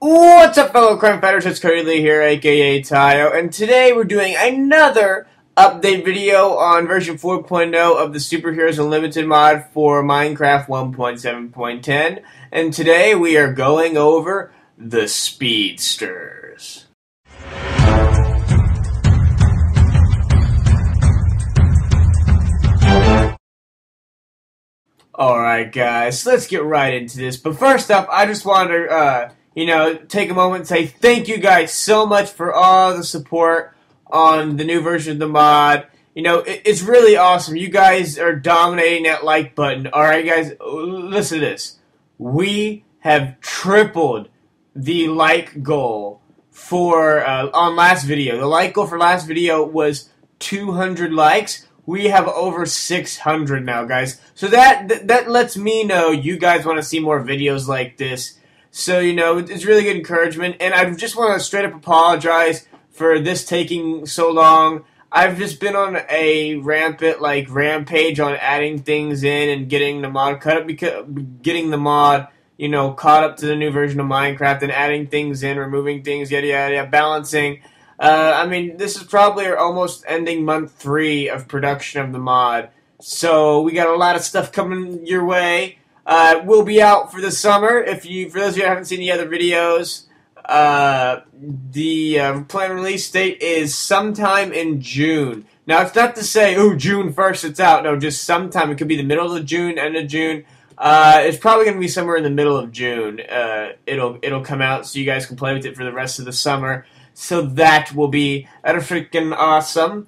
What's up, fellow crime fighters? It's Curly here, aka Tihyo, and today we're doing another update video on version 4.0 of the Superheroes Unlimited mod for Minecraft 1.7.10, and today we are going over the Speedsters. Alright guys, let's get right into this, but first up, I just want to, take a moment and say thank you guys so much for all the support on the new version of the mod. It's really awesome. You guys are dominating that like button. Alright guys, listen to this. We have tripled the like goal for, on last video. The like goal for last video was 200 likes. We have over 600 now, guys. So that lets me know you guys want to see more videos like this. So, it's really good encouragement. And I just want to straight up apologize for this taking so long. I've just been on a rampage on adding things in and getting the mod caught up to the new version of Minecraft and adding things in, removing things, yada yada yada, balancing. This is probably our almost ending month 3 of production of the mod. So we got a lot of stuff coming your way. We'll be out for the summer. For those of you who haven't seen the other videos, the planned release date is sometime in June. Now it's not to say, oh, June 1st it's out. No, just sometime. It could be the middle of June, end of June. It's probably going to be somewhere in the middle of June. It'll come out so you guys can play with it for the rest of the summer. So that will be freaking awesome.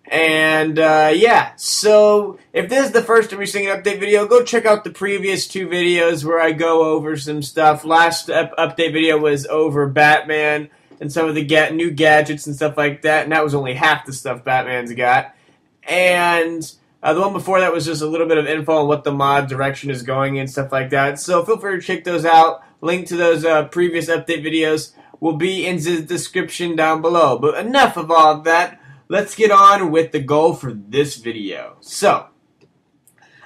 And, yeah, so if this is the first time you're seeing an update video, go check out the previous 2 videos where I go over some stuff. Last update video was over Batman and some of the new gadgets and stuff like that, and that was only half the stuff Batman's got. And the one before that was just a little bit of info on what the mod direction is going and stuff like that. So feel free to check those out. Link to those previous update videos will be in the description down below. But enough of all of that. Let's get on with the goal for this video. So,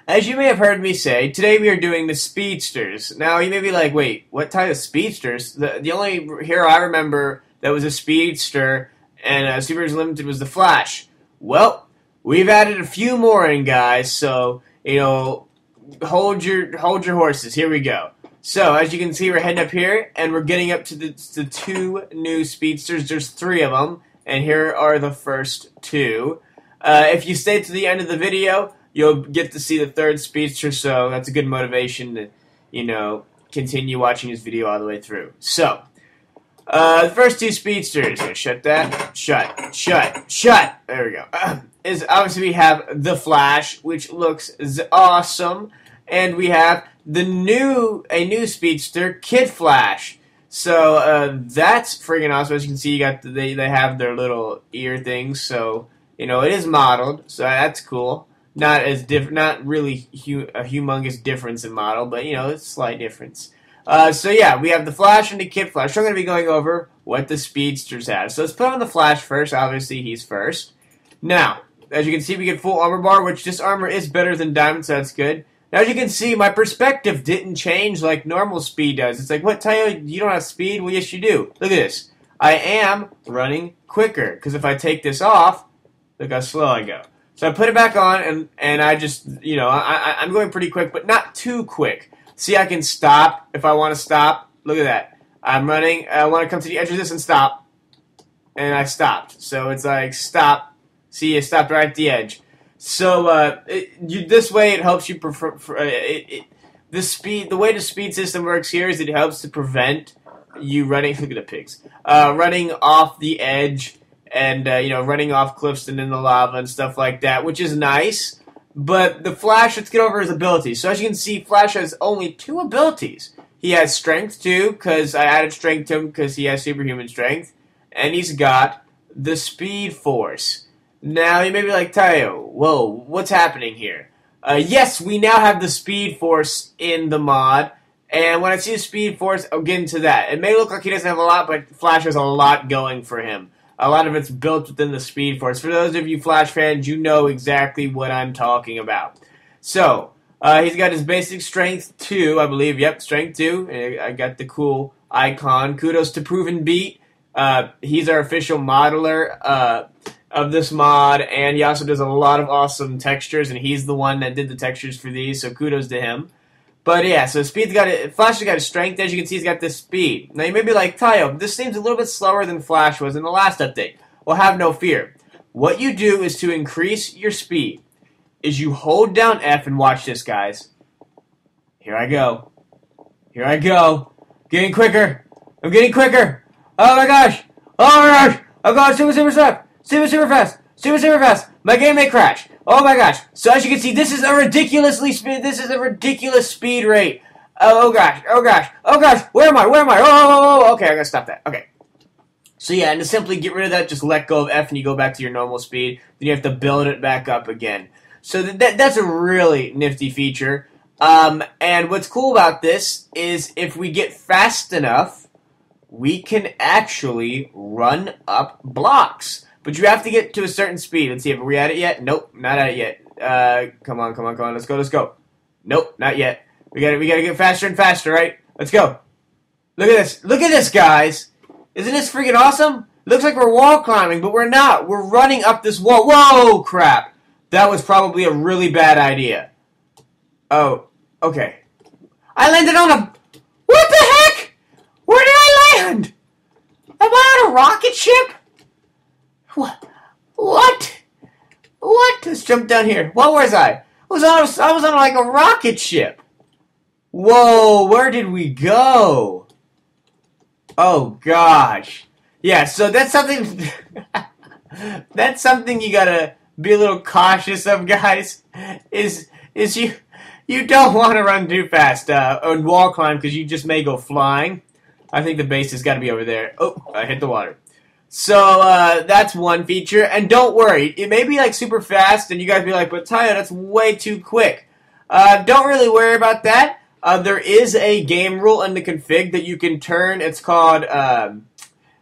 as you may have heard me say, today we are doing the Speedsters. Now, you may be like, wait, what type of Speedsters? The only hero I remember that was a Speedster and Superheroes Unlimited was the Flash. Well, we've added a few more in, guys, so, hold your horses. Here we go. So, as you can see, we're heading up here, and we're getting up to the 2 new Speedsters. There's 3 of them. And here are the first 2. If you stay to the end of the video, you'll get to see the 3rd Speedster, so that's a good motivation to, continue watching this video all the way through. So, the first 2 Speedsters, shut that, shut, there we go, is obviously we have the Flash, which looks awesome, and we have a new Speedster, Kid Flash. So, that's friggin' awesome. As you can see, they have their little ear things, so, it is modeled, so that's cool. Not really a humongous difference in model, but, it's a slight difference. So yeah, we have the Flash and the Kid Flash. So I'm going to be going over what the Speedsters have. So let's put on the Flash first. Obviously, he's first. Now, as you can see, we get full armor bar, which this armor is better than Diamond, so that's good. Now, as you can see, my perspective didn't change like normal speed does. It's like, what, Tihyo, you don't have speed? Well, yes, you do. Look at this. I am running quicker, because if I take this off, look how slow I go. So I put it back on, and I just, I'm going pretty quick, but not too quick. See, I can stop if I want to stop. Look at that. I'm running. I want to come to the edge of this and stop. And I stopped. So it's like, stop. See, it stopped right at the edge. So, this way it helps you the way the speed system works here is it helps to prevent you running, look at the pigs, running off the edge and, running off cliffs and in the lava and stuff like that, which is nice. But the Flash, let's get over his abilities. So as you can see, Flash has only 2 abilities. He has strength too, because I added strength to him because he has superhuman strength. And he's got the Speed Force. Now, you may be like, Tihyo, whoa, what's happening here? Yes, we now have the Speed Force in the mod, and when I see the Speed Force, I'll get into that. It may look like he doesn't have a lot, but Flash has a lot going for him. A lot of it's built within the Speed Force. For those of you Flash fans, you know exactly what I'm talking about. So, he's got his basic strength 2, I believe. Yep, strength 2. I got the cool icon. Kudos to Proven Beat. He's our official modeler of this mod, and he also does a lot of awesome textures, and he's the one that did the textures for these, so kudos to him. But yeah, so Flash has got a strength. As you can see, he's got this speed. Now you may be like, Tihyo, this seems a little bit slower than Flash was in the last update. Well, have no fear. What you do is to increase your speed is you hold down F and watch this, guys. Here I go. Here I go. Getting quicker. I'm getting quicker. Oh my gosh. Oh my gosh. I'm going super fast. Super fast. Super fast. My game may crash. Oh my gosh. So as you can see, this is a ridiculous speed rate. Oh gosh. Oh gosh. Oh gosh. Where am I? Oh, okay, I gotta stop that. Okay. So yeah, and to simply get rid of that, just let go of F and you go back to your normal speed. Then you have to build it back up again. So that's a really nifty feature. And what's cool about this is if we get fast enough, we can actually run up blocks. But you have to get to a certain speed. Let's see, are we at it yet? Nope, not at it yet. Come on. Let's go. Nope, not yet. We gotta get faster and faster, right? Let's go. Look at this, guys. Isn't this freaking awesome? Looks like we're wall climbing, but we're not. We're running up this wall. Whoa, crap. That was probably a really bad idea. Oh, okay. I landed on a... What the heck? Where did I land? Am I on a rocket ship? What? Let's jump down here. What was I? I was on like a rocket ship. Whoa, where did we go? Oh gosh. Yeah, so that's something that's something you gotta be a little cautious of, guys. Is you don't want to run too fast on wall climb because you just may go flying. I think the base has got to be over there. Oh, I hit the water. So that's one feature, and don't worry, it may be like super fast, and you guys be like, "But Tihyo, that's way too quick." Don't really worry about that. There is a game rule in the config that you can turn. It's called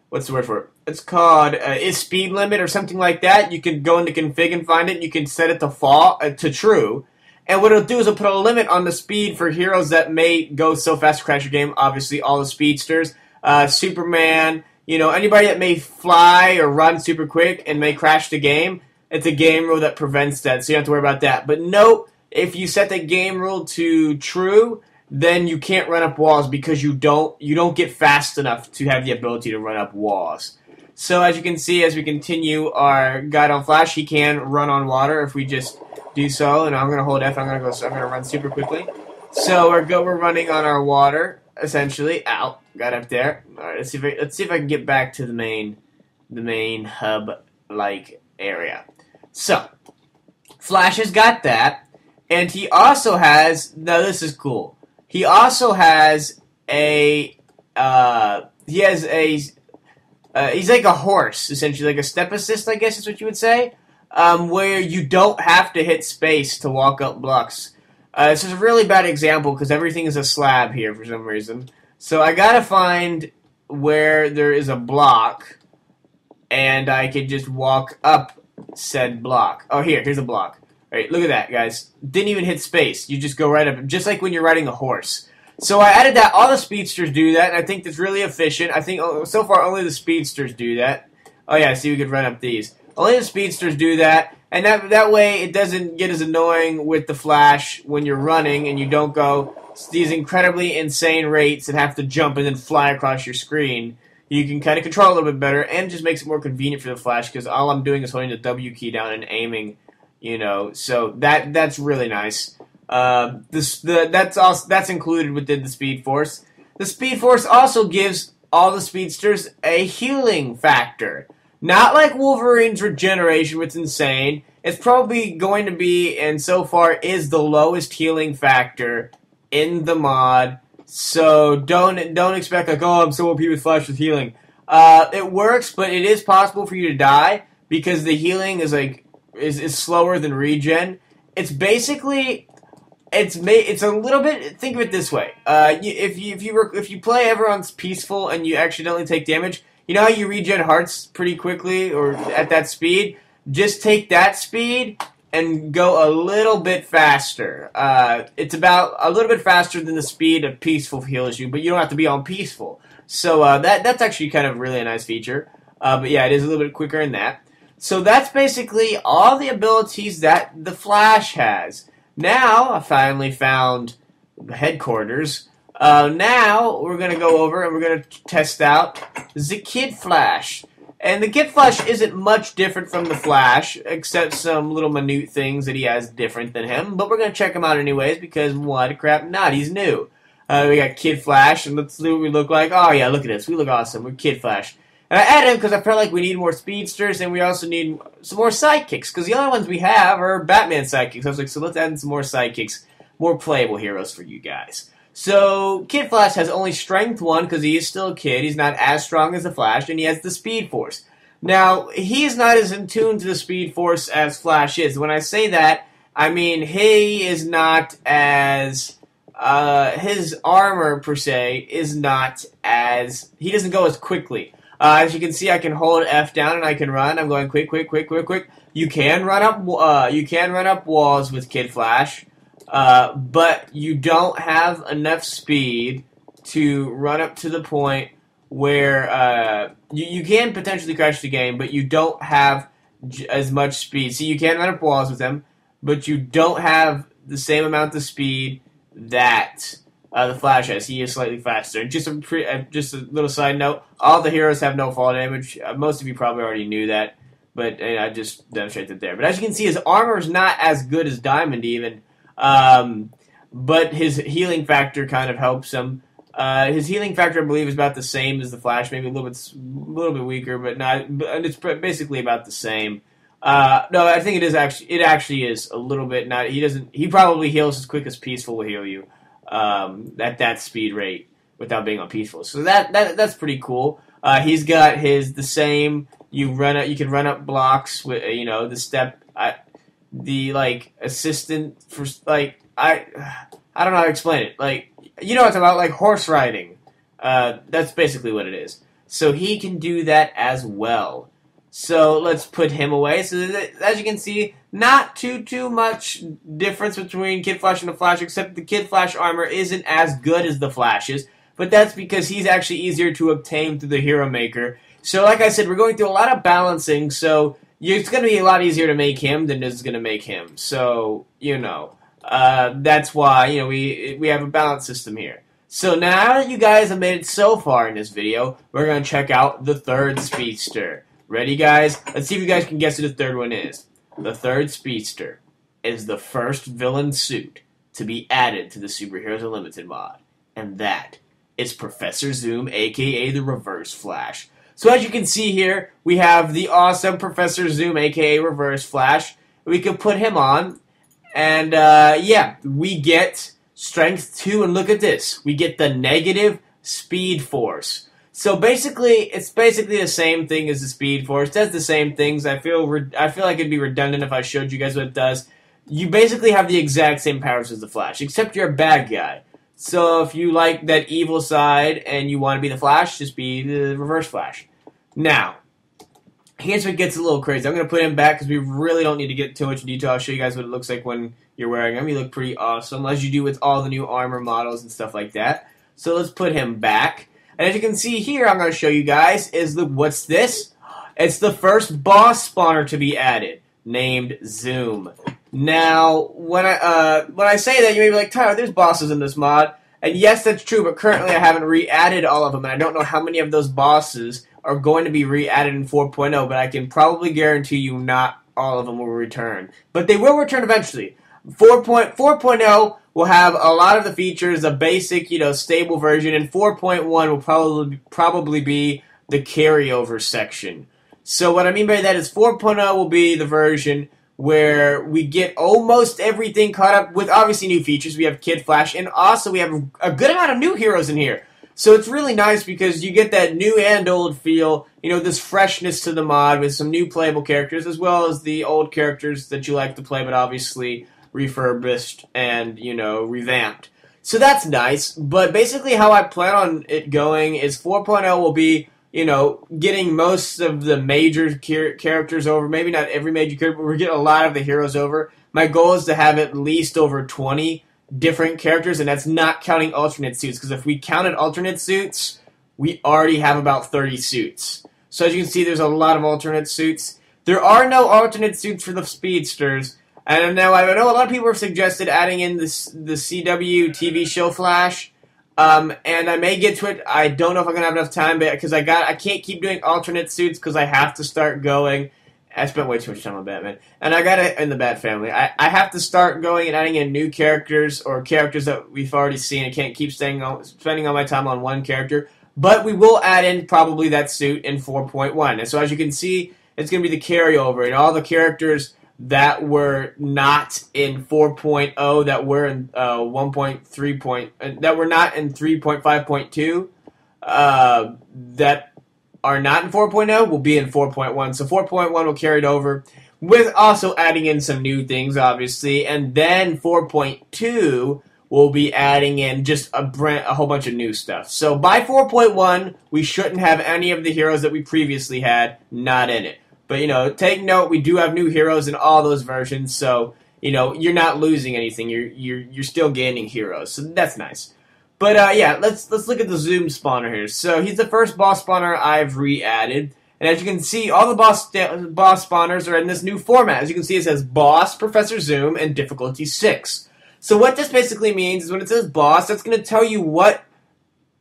what's the word for it? It's called is speed limit or something like that. You can go into config and find it. And you can set it to true, and what it'll do is it'll put a limit on the speed for heroes that may go so fast to crash your game. Obviously, all the speedsters, Superman. You know, anybody that may fly or run super quick and may crash the game, it's a game rule that prevents that, so you don't have to worry about that. But note, if you set the game rule to true, then you can't run up walls because you don't get fast enough to have the ability to run up walls. So as you can see, as we continue our guide on Flash, he can run on water if we just do so. And I'm going to hold F. I'm going to run super quickly. So we're running on our water. Essentially, ow, got up there. All right, let's see if I can get back to the main hub-like area. So, Flash has got that, and he also has. Now this is cool. He also has a. He's like a horse, essentially, like a step assist, I guess is what you would say, where you don't have to hit space to walk up blocks. This is a really bad example because everything is a slab here for some reason. So I gotta find where there is a block, and I can just walk up said block. Oh, here's a block. All right, look at that, guys. Didn't even hit space. You just go right up, just like when you're riding a horse. So I added that. All the speedsters do that, and I think that's really efficient. I think so far only the speedsters do that. Oh yeah, see, we could run up these. Only the speedsters do that. And that way it doesn't get as annoying with the Flash when you're running and you don't go these incredibly insane rates and have to jump and then fly across your screen. You can kind of control a little bit better, and it just makes it more convenient for the Flash because all I'm doing is holding the W key down and aiming, you know. So that's really nice. That's included within the Speed Force. The Speed Force also gives all the speedsters a healing factor. Not like Wolverine's regeneration, which is insane. It's probably going to be, and so far is the lowest healing factor in the mod. So don't expect like, oh, I'm so OP with Flash with healing. It works, but it is possible for you to die because the healing is is slower than regen. It's basically it's a little bit. Think of it this way: if you play ever on peaceful and you accidentally take damage. You know how you regen hearts pretty quickly or at that speed? Just take that speed and go a little bit faster. It's about a little bit faster than the speed of peaceful heals you, but you don't have to be on peaceful. So that's actually kind of really a nice feature. But yeah, it is a little bit quicker in that. So that's basically all the abilities that the Flash has. Now, I finally found the headquarters. Now, we're going to go over and we're going to test out the Kid Flash. And the Kid Flash isn't much different from the Flash, except some little minute things that he has different than him. But we're going to check him out anyways, because why the crap not? He's new. We got Kid Flash, and let's see what we look like. Oh yeah, look at this. We look awesome. We're Kid Flash. And I added him because I felt like we need more speedsters, and we also need some more sidekicks, because the only ones we have are Batman sidekicks. I was like, so let's add in some more sidekicks, more playable heroes for you guys. So, Kid Flash has only Strength 1, because he is still a kid. He's not as strong as the Flash, and he has the Speed Force. Now, he's not as in tune to the Speed Force as Flash is. When I say that, I mean he is not as... his armor, per se, is not as... He doesn't go as quickly. As you can see, I can hold F down and I can run. I'm going quick, quick, quick, quick, quick. You can run up walls with Kid Flash, but you don't have enough speed to run up to the point where you can potentially crash the game, but you don't have as much speed. So you can run up walls with him, but you don't have the same amount of speed that the Flash has. He is slightly faster. And just a little side note, all the heroes have no fall damage. Most of you probably already knew that, but I just demonstrated it there. But as you can see, his armor is not as good as Diamond even, but his healing factor kind of helps him. His healing factor, I believe, is about the same as the Flash, maybe a little bit weaker, but it's basically about the same. No, I think it actually is a little bit not. He probably heals as quick as Peaceful will heal you, at that speed rate without being on Peaceful. So that's pretty cool. He's got the same. You can run up blocks with the step. The assistant for I don't know how to explain it. You know what I'm talking about, like horse riding. That's basically what it is. So he can do that as well. So let's put him away. So as you can see, not too much difference between Kid Flash and the Flash, except the Kid Flash armor isn't as good as the Flash's. But that's because he's actually easier to obtain through the Hero Maker. So like I said, we're going through a lot of balancing. So it's going to be a lot easier to make him than it's going to make him. So that's why we have a balance system here. So now that you guys have made it so far in this video, we're going to check out the third Speedster. Ready, guys? Let's see if you guys can guess who the third one is. The third Speedster is the first villain suit to be added to the Superheroes Unlimited mod. And that is Professor Zoom, a.k.a. the Reverse Flash. So as you can see here, we have the awesome Professor Zoom, a.k.a. Reverse Flash. We can put him on. And, yeah, we get Strength 2. And look at this. We get the negative Speed Force. So basically, it's basically the same thing as the Speed Force. It does the same things. I feel like it'd be redundant if I showed you guys what it does. You basically have the exact same powers as the Flash, except you're a bad guy. So if you like that evil side and you want to be the Flash, just be the Reverse Flash. Now, here's what gets a little crazy. I'm going to put him back because we really don't need to get too much detail. I'll show you guys what it looks like when you're wearing him. You look pretty awesome, as you do with all the new armor models and stuff like that. So let's put him back. And as you can see here, I'm going to show you guys, what's this? It's the first boss spawner to be added, named Zoom. Now, when I say that, you may be like, Tyler, there's bosses in this mod. And yes, that's true, but currently I haven't re-added all of them, and I don't know how many of those bosses are going to be re-added in 4.0, but I can probably guarantee you not all of them will return. But they will return eventually. 4.0 will have a lot of the features, a basic, stable version, and 4.1 will probably be the carryover section. So what I mean by that is 4.0 will be the version where we get almost everything caught up with obviously new features. We have Kid Flash, and also we have a good amount of new heroes in here. So it's really nice because you get that new and old feel, this freshness to the mod with some new playable characters, as well as the old characters that you like to play, but obviously refurbished and, revamped. So that's nice, but basically how I plan on it going is 4.0 will be, getting most of the major characters over. Maybe not every major character, but we're getting a lot of the heroes over. My goal is to have at least over 20 different characters, and that's not counting alternate suits, because if we counted alternate suits, we already have about 30 suits. So as you can see, there's a lot of alternate suits. There are no alternate suits for the Speedsters. And now I know a lot of people have suggested adding in the CW TV show Flash. And I may get to it. I don't know if I'm gonna have enough time, because I can't keep doing alternate suits because I have to start going. I spent way too much time on Batman, and I gotta in the Bat family. I have to start going and adding in new characters or characters that we've already seen. I can't keep spending all my time on one character, but we will add in probably that suit in 4.1. And so as you can see, it's gonna be the carryover, and all the characters that were not in 4.0, that were in 1.3. That were not in 3.5.2, that are not in 4.0 will be in 4.1. So 4.1 will carry it over, with also adding in some new things, obviously, and then 4.2 will be adding in just a whole bunch of new stuff. So by 4.1, we shouldn't have any of the heroes that we previously had not in it. But, you know, take note, we do have new heroes in all those versions, so, you know, you're not losing anything. You're still gaining heroes, so that's nice. But, yeah, let's look at the Zoom spawner here. So, he's the first boss spawner I've re-added. And as you can see, all the boss spawners are in this new format. As you can see, it says Boss, Professor Zoom, and Difficulty 6. So what this basically means is when it says Boss, that's going to tell you what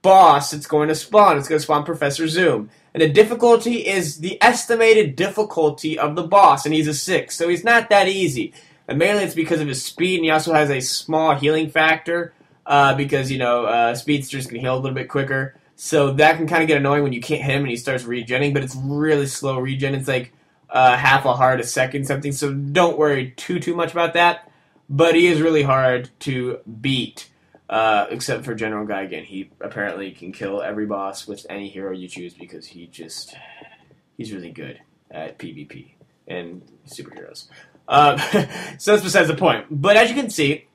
boss it's going to spawn. It's going to spawn Professor Zoom. And the difficulty is the estimated difficulty of the boss, and he's a 6, so he's not that easy. And mainly it's because of his speed, and he also has a small healing factor, because, you know, speedsters can heal a little bit quicker. So that can kind of get annoying when you can't hit him and he starts regenning, but it's really slow regen. It's like half a heart a second something, so don't worry too much about that. But he is really hard to beat. Except for General Guy again. He apparently can kill every boss with any hero you choose because he's really good at PvP and superheroes. So that's besides the point. But as you can see,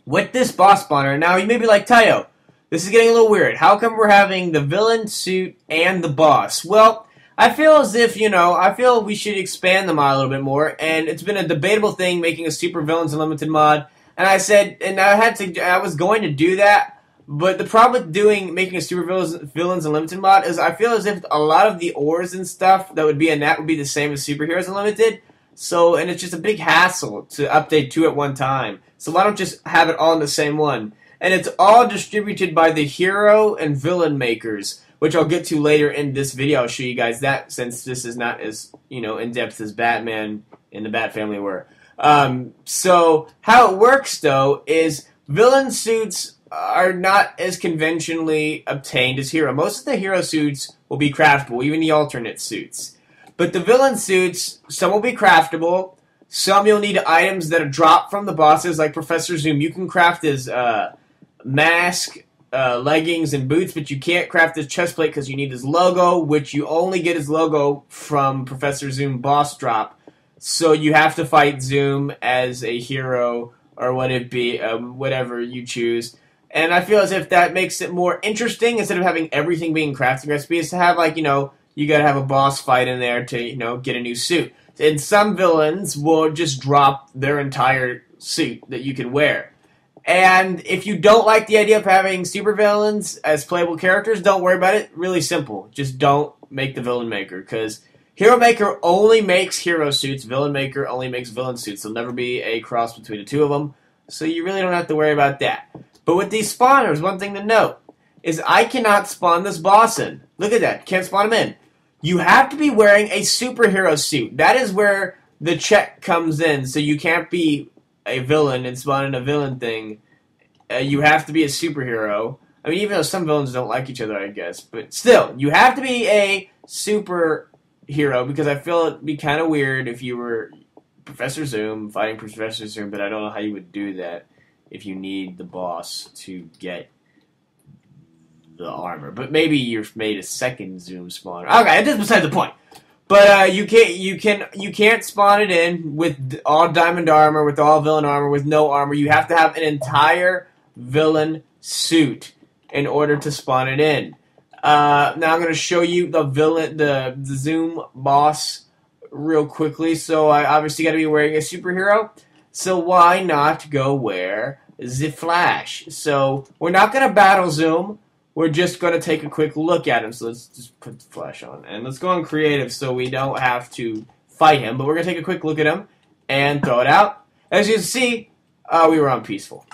with this boss spawner, now you may be like, Tihyo, this is getting a little weird. How come we're having the villain suit and the boss? Well, I feel as if, you know, I feel we should expand the mod a little bit more, and it's been a debatable thing making a Super Villains Unlimited mod. And I said, and I was going to do that, but the problem with making a Super Villains Unlimited mod is I feel as if a lot of the ores and stuff that would be in that would be the same as Superheroes Unlimited. So, and it's just a big hassle to update 2 at one time. So why don't just have it all in the same one? And it's all distributed by the hero and villain makers, which I'll get to later in this video. I'll show you guys that, since this is not as, you know, in-depth as Batman and the Bat family were. So how it works though is villain suits are not as conventionally obtained as hero. Most of the hero suits will be craftable, even the alternate suits. But the villain suits, some will be craftable, some you'll need items that are dropped from the bosses, like Professor Zoom. You can craft his mask, leggings, and boots, but you can't craft his chest plate because you need his logo, which you only get his logo from Professor Zoom boss drop. So you have to fight Zoom as a hero, or whatever you choose. And I feel as if that makes it more interesting, instead of having everything being crafting recipes, to have, like, you know, you gotta have a boss fight in there to, you know, get a new suit. And some villains will just drop their entire suit that you can wear. And if you don't like the idea of having supervillains as playable characters, don't worry about it. Really simple. Just don't make the villain maker, because Hero Maker only makes hero suits, Villain Maker only makes villain suits. There'll never be a cross between the two of them, so you really don't have to worry about that. But with these spawners, one thing to note is I cannot spawn this boss in. Look at that. Can't spawn him in. You have to be wearing a superhero suit. That is where the check comes in, so you can't be a villain and spawn in a villain thing. You have to be a superhero. I mean, even though some villains don't like each other, I guess. But still, you have to be a superhero, because I feel it'd be kind of weird if you were Professor Zoom fighting Professor Zoom, but I don't know how you would do that if you need the boss to get the armor. But maybe you've made a second Zoom spawner. Okay, that's beside the point. But you can't spawn it in with all diamond armor, with all villain armor, with no armor. You have to have an entire villain suit in order to spawn it in. Now I'm going to show you the Zoom boss real quickly. So I obviously got to be wearing a superhero. So why not go wear the Flash? So we're not going to battle Zoom, we're just going to take a quick look at him. So let's just put the flash on. And let's go on creative so we don't have to fight him. But we're going to take a quick look at him and throw it out. As you can see, we were on peaceful.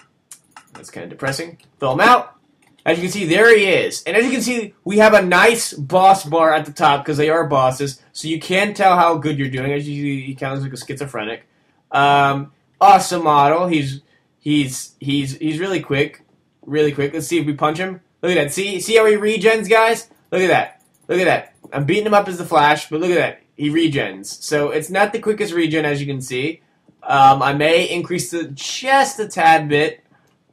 That's kind of depressing. Throw him out. As you can see, there he is. And as you can see, we have a nice boss bar at the top because they are bosses. So you can tell how good you're doing. As you see, he kind of looks like a schizophrenic. Awesome model. He's really quick. Really quick. Let's see if we punch him. Look at that. See how he regens, guys? Look at that. Look at that. I'm beating him up as the Flash, but look at that. He regens. So it's not the quickest regen, as you can see. I may increase just a tad bit.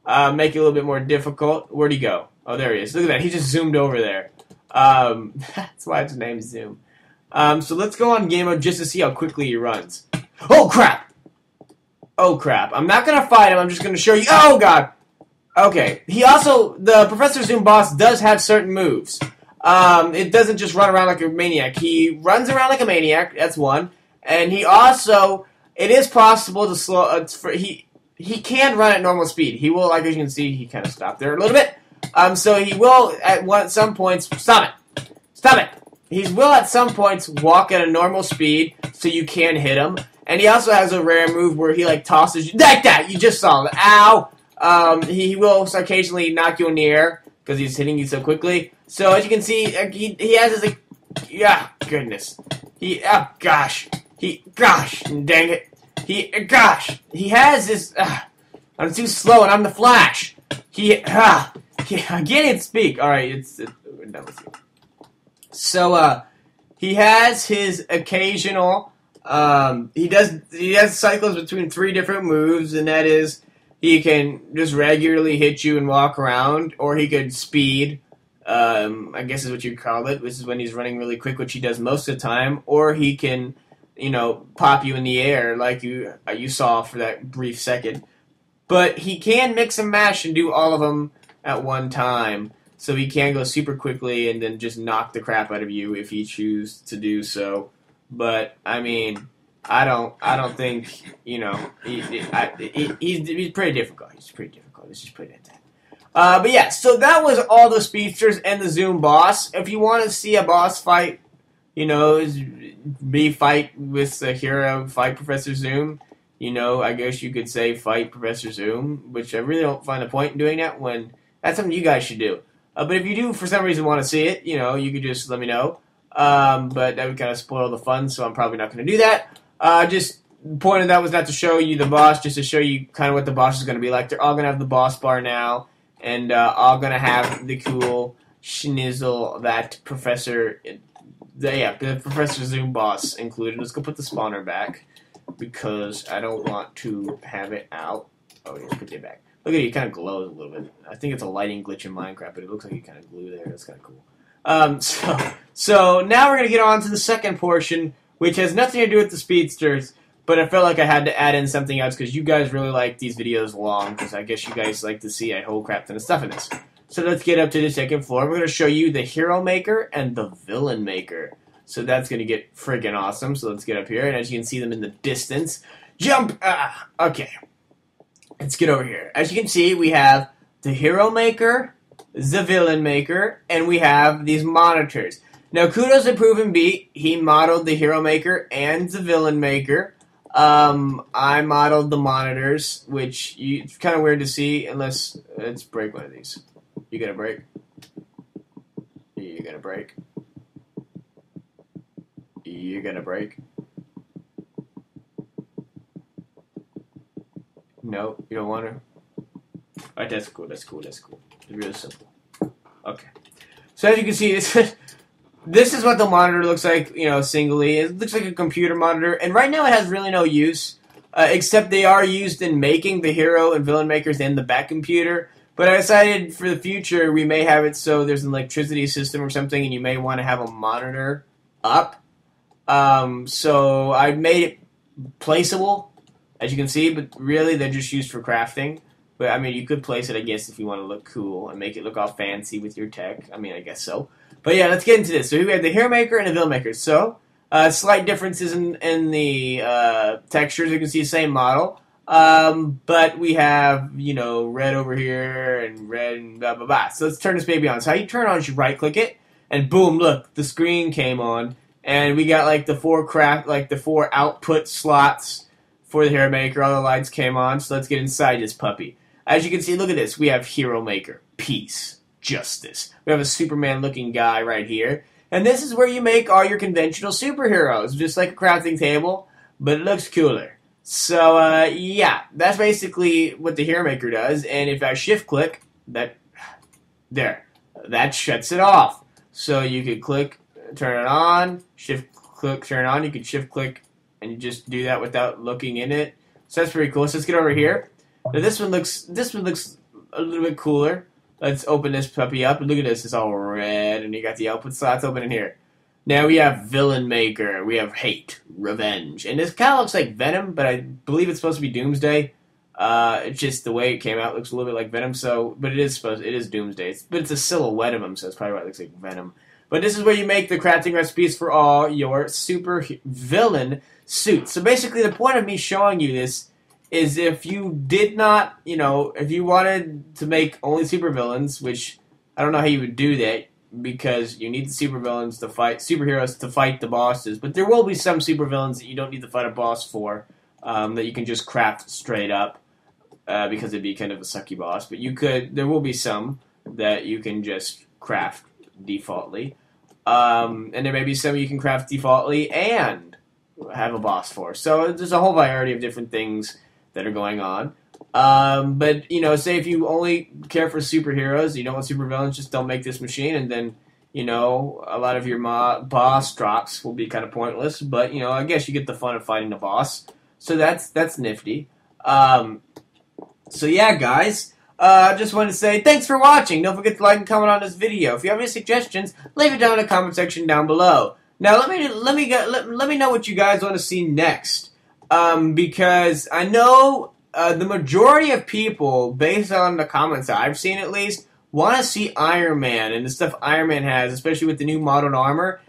Make it a little bit more difficult. Where'd he go? Oh, there he is. Look at that. He just zoomed over there. That's why his name's Zoom. So let's go on game mode just to see how quickly he runs. Oh, crap! Oh, crap. I'm not going to fight him. I'm just going to show you. Oh, God! Okay. The Professor Zoom boss does have certain moves. It doesn't just run around like a maniac. He runs around like a maniac. That's one. And he also, it is possible to slow, he can run at normal speed. He will, like as you can see, he kind of stopped there a little bit. So he will at some points, stop it. He will at some points walk at a normal speed so you can hit him. And he also has a rare move where he like tosses you, like that, you just saw him, ow! He will occasionally knock you in the air because he's hitting you so quickly. So as you can see, he has his, like, yeah, goodness. Gosh, dang it. He has this, I'm too slow and I'm the Flash. I can't even speak. Alright, we're done with you. So, he has his occasional, he has cycles between 3 different moves, and that is, he can just regularly hit you and walk around, or he could speed, I guess is what you'd call it, which is when he's running really quick, which he does most of the time, or he can, pop you in the air like you saw for that brief second. But he can mix and mash and do all of them at one time, so he can go super quickly and then just knock the crap out of you if he chooses to do so. But, I mean, I don't think, he's pretty difficult. Let's just put it at that. But yeah, so that was all the Speedsters and the Zoom boss. If you want to see a boss fight, fight with the hero, fight Professor Zoom, I guess you could say fight Professor Zoom, which I really don't find a point in doing that when that's something you guys should do. But if you do, for some reason, want to see it, you could just let me know. But that would kind of spoil the fun, so I'm probably not going to do that. Just the point of that was not to show you the boss, just to show you kind of what the boss is going to be like. They're all going to have the boss bar now, and all going to have the cool schnizzle that the Professor Zoom boss included. Let's go put the spawner back, because I don't want to have it out. Oh, let's put it back. Look at it, he kind of glows a little bit. I think it's a lighting glitch in Minecraft, but it looks like he kind of glue there. That's kind of cool. So now we're going to get on to the second portion, which has nothing to do with the Speedsters, but I felt like I had to add in something else because you guys really like these videos long, because I guess you guys like to see a whole crap ton of stuff in this. So let's get up to the second floor. We're going to show you the Hero Maker and the Villain Maker. So that's going to get friggin' awesome. So let's get up here, and as you can see them in the distance, jump! Okay. Let's get over here. As you can see, we have the Hero Maker, the Villain Maker, and we have these monitors. Now, kudos to Proven Beat. He modeled the Hero Maker and the Villain Maker. I modeled the monitors, which it's kind of weird to see unless let's break one of these. You gonna break? You're gonna break? You're gonna break? No, you don't want to? Alright, that's cool. It's really simple. Okay. So as you can see, this is what the monitor looks like, singly. It looks like a computer monitor, and right now it has really no use, except they are used in making the hero and villain makers and the back computer. But I decided for the future we may have it so there's an electricity system or something, and you may want to have a monitor up. So I made it placeable, as you can see, but really they're just used for crafting. But, I mean, you could place it, I guess, if you want to look cool and make it look all fancy with your tech. I mean, I guess so. But, yeah, let's get into this. So, we have the Hero Maker and the Villain Maker. So, slight differences in the textures. You can see same model. But we have, you know, red over here and red and blah, blah, blah. So let's turn this baby on. So how you turn it on is you right-click it, and boom, look, the screen came on. And we got, like, the four output slots for the Hero Maker. All the lights came on, so let's get inside this puppy. As you can see, look at this. We have Hero Maker, peace, justice. We have a Superman-looking guy right here. And this is where you make all your conventional superheroes, just like a crafting table, but it looks cooler. So, yeah, that's basically what the Hero Maker does. And if I shift-click, that shuts it off. So you could click, turn it on, shift-click, turn it on. You could shift-click, and you just do that without looking in it. So that's pretty cool. So let's get over here. Now this one looks a little bit cooler. Let's open this puppy up. And look at this. It's all red, and you got the output slots open in here. Now we have Villain Maker. We have Hate, Revenge. And this kind of looks like Venom, but I believe it's supposed to be Doomsday. It's just the way it came out looks a little bit like Venom. So, but it is Doomsday. But it's a silhouette of him, so it's probably why it looks like Venom. But this is where you make the crafting recipes for all your super villain suits. So basically, the point of me showing you this is if you did not, you know, if you wanted to make only supervillains, which I don't know how you would do that, because you need the supervillains to fight, superheroes to fight the bosses, but there will be some supervillains that you don't need to fight a boss for, that you can just craft straight up, because it'd be kind of a sucky boss, but there will be some that you can just craft defaultly, and there may be some you can craft defaultly and have a boss for, so there's a whole variety of different things that are going on. But, you know, say if you only care for superheroes, you don't want supervillains, just don't make this machine, and then, you know, a lot of your boss drops will be kind of pointless, but, you know, I guess you get the fun of fighting the boss. So that's nifty. So yeah, guys, I just wanted to say thanks for watching. Don't forget to like and comment on this video. If you have any suggestions, leave it down in the comment section down below. Now, let me know what you guys want to see next. Because I know the majority of people, based on the comments I've seen at least, want to see Iron Man and the stuff Iron Man has, especially with the new modern armor.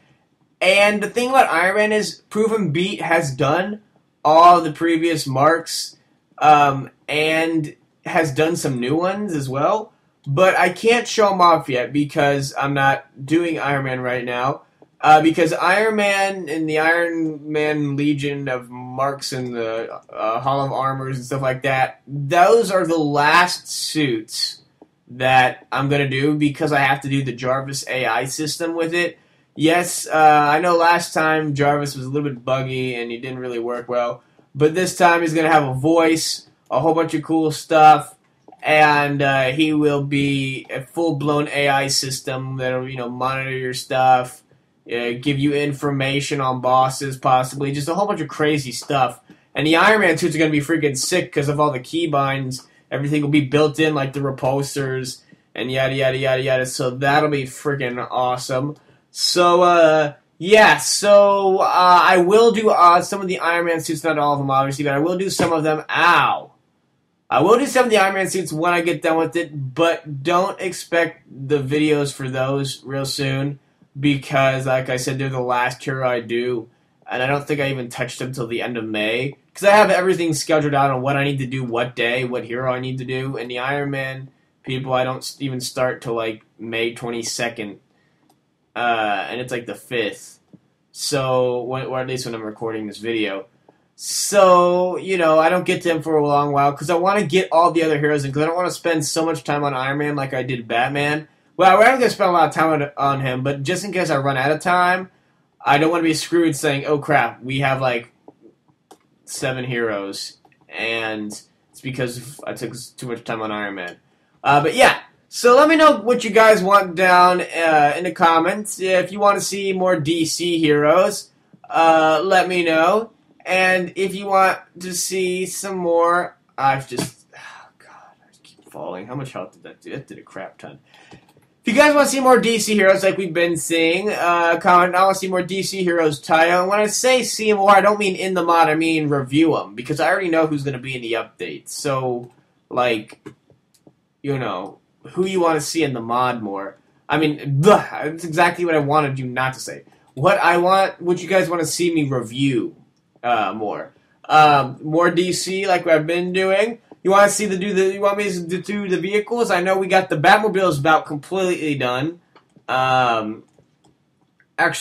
And the thing about Iron Man is Proven Beat has done all the previous marks, and has done some new ones as well. But I can't show them off yet because I'm not doing Iron Man right now. Because Iron Man and the Iron Man Legion of marks and the Hall of Armors and stuff like that, those are the last suits that I'm going to do because I have to do the Jarvis AI system with it. Yes, I know last time Jarvis was a little bit buggy and he didn't really work well, but this time he's going to have a voice, a whole bunch of cool stuff, and he will be a full-blown AI system that'll, you know, monitor your stuff, give you information on bosses, possibly. Just a whole bunch of crazy stuff. And the Iron Man suits are going to be freaking sick because of all the keybinds. Everything will be built in, like the repulsors, and yada, yada, yada, yada. So that'll be freaking awesome. So, yeah. So, I will do some of the Iron Man suits, not all of them, obviously, but I will do some of them. Ow! I will do some of the Iron Man suits when I get done with it, but don't expect the videos for those real soon. Because, like I said, they're the last hero I do, and I don't think I even touched them till the end of May. Because I have everything scheduled out on what I need to do, what day, what hero I need to do. And the Iron Man people, I don't even start till, like, May 22nd. And it's, like, the 5th. So, or at least when I'm recording this video. So, you know, I don't get to them for a long while, because I want to get all the other heroes in, because I don't want to spend so much time on Iron Man like I did Batman. Well, we're not going to spend a lot of time on him, but just in case I run out of time, I don't want to be screwed saying, oh crap, we have like 7 heroes, and it's because I took too much time on Iron Man. But yeah, so let me know what you guys want down in the comments. If you want to see more DC heroes, let me know. And if you want to see some more, oh God, I keep falling. How much health did that do? That did a crap ton. If you guys want to see more DC heroes like we've been seeing, comment, I want to see more DC heroes, Tihyo. And when I say see more, I don't mean in the mod, I mean review them. Because I already know who's going to be in the update. So, like, you know, who you want to see in the mod more. I mean, that's exactly what I wanted you not to say. What you guys want to see me review more. More DC like I've been doing. You want to see you want me to do the vehicles? I know we got the Batmobile is about completely done. Actually,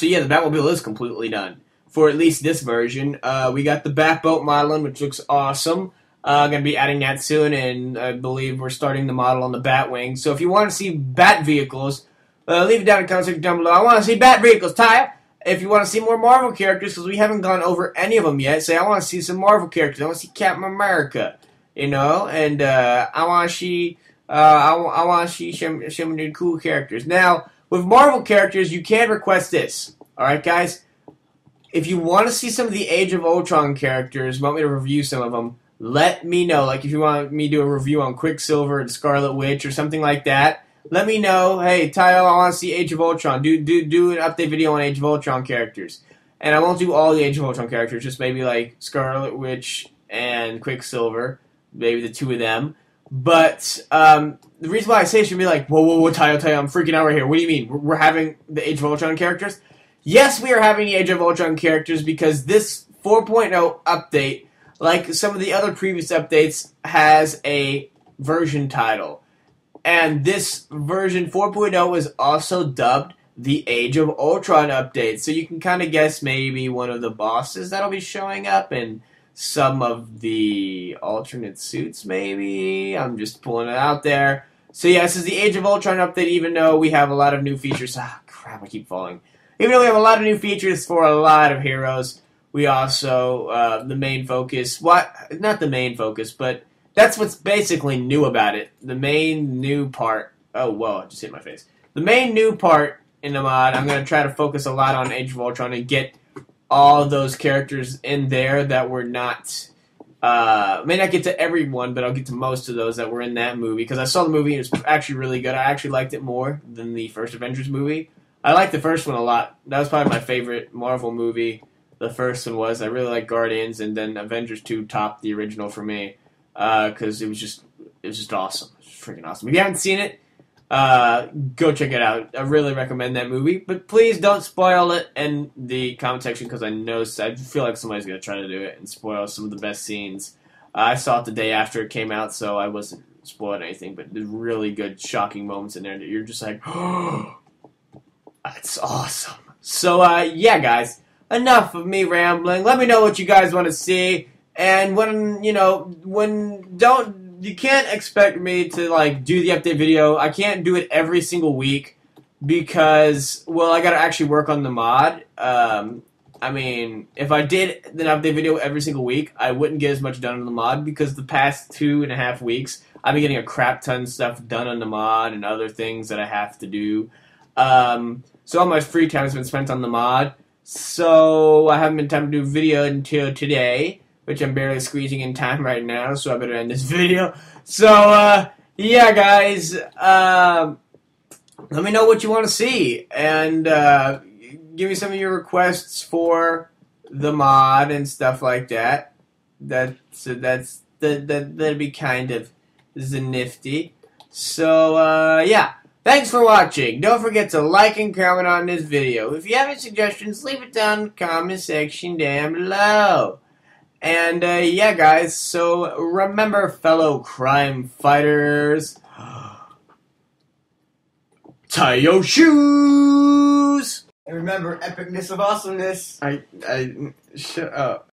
yeah, the Batmobile is completely done for at least this version. We got the Batboat modeling, which looks awesome. Gonna be adding that soon, and I believe we're starting the model on the Batwing. So if you want to see Bat vehicles, leave it down in the comment section down below. I want to see Bat vehicles, Tihyo. If you want to see more Marvel characters, because we haven't gone over any of them yet, say I want to see some Marvel characters. I want to see Captain America, you know, and I want to see some cool characters. Now, with Marvel characters, you can request this. All right, guys. If you want to see some of the Age of Ultron characters, want me to review some of them, let me know. Like if you want me to do a review on Quicksilver and Scarlet Witch or something like that, let me know. Hey, Tihyo, I want to see Age of Ultron. Do an update video on Age of Ultron characters. And I won't do all the Age of Ultron characters, just maybe like Scarlet Witch and Quicksilver, maybe the two of them. But the reason why I say it should be like, whoa, Tihyo, I'm freaking out right here. What do you mean? We're having the Age of Ultron characters? Yes, we are having the Age of Ultron characters because this 4.0 update, like some of the other previous updates, has a version title. And this version 4.0 is also dubbed the Age of Ultron update. So you can kind of guess maybe one of the bosses that'll be showing up and some of the alternate suits maybe. I'm just pulling it out there. So yeah, this is the Age of Ultron update even though we have a lot of new features. Ah, crap, I keep falling. Even though we have a lot of new features for a lot of heroes, we also, the main focus, not the main focus, but that's what's basically new about it. The main new part, oh, whoa, I just hit my face. The main new part in the mod, I'm going to try to focus a lot on Age of Ultron and get all those characters in there that were not, may not get to everyone, but I'll get to most of those that were in that movie, because I saw the movie and it was actually really good. I actually liked it more than the first Avengers movie. I liked the first one a lot. That was probably my favorite Marvel movie. The first one was. I really like Guardians, and then Avengers 2 topped the original for me because it was just awesome. It was freaking awesome. If you haven't seen it, go check it out. I really recommend that movie, but please don't spoil it in the comment section because I feel like somebody's gonna try to do it and spoil some of the best scenes. I saw it the day after it came out, so I wasn't spoiling anything. But there's really good, shocking moments in there that you're just like, oh. That's awesome. So, yeah, guys, enough of me rambling. Let me know what you guys want to see. And you can't expect me to, like, do the update video. I can't do it every single week because, well, I got to actually work on the mod. I mean, if I did an update video every single week, I wouldn't get as much done on the mod because the past 2.5 weeks, I've been getting a crap ton of stuff done on the mod and other things that I have to do. So all my free time has been spent on the mod. So I haven't been time to do a video until today, which I'm barely squeezing in time right now, so I better end this video. So, yeah, guys, let me know what you want to see, and give me some of your requests for the mod and stuff like that. That'd be kind of nifty. So, yeah. Thanks for watching. Don't forget to like and comment on this video. If you have any suggestions, leave it down in the comment section down below. And, yeah, guys, so remember, fellow crime fighters, tie your shoes! And remember, epicness of awesomeness. Shut up.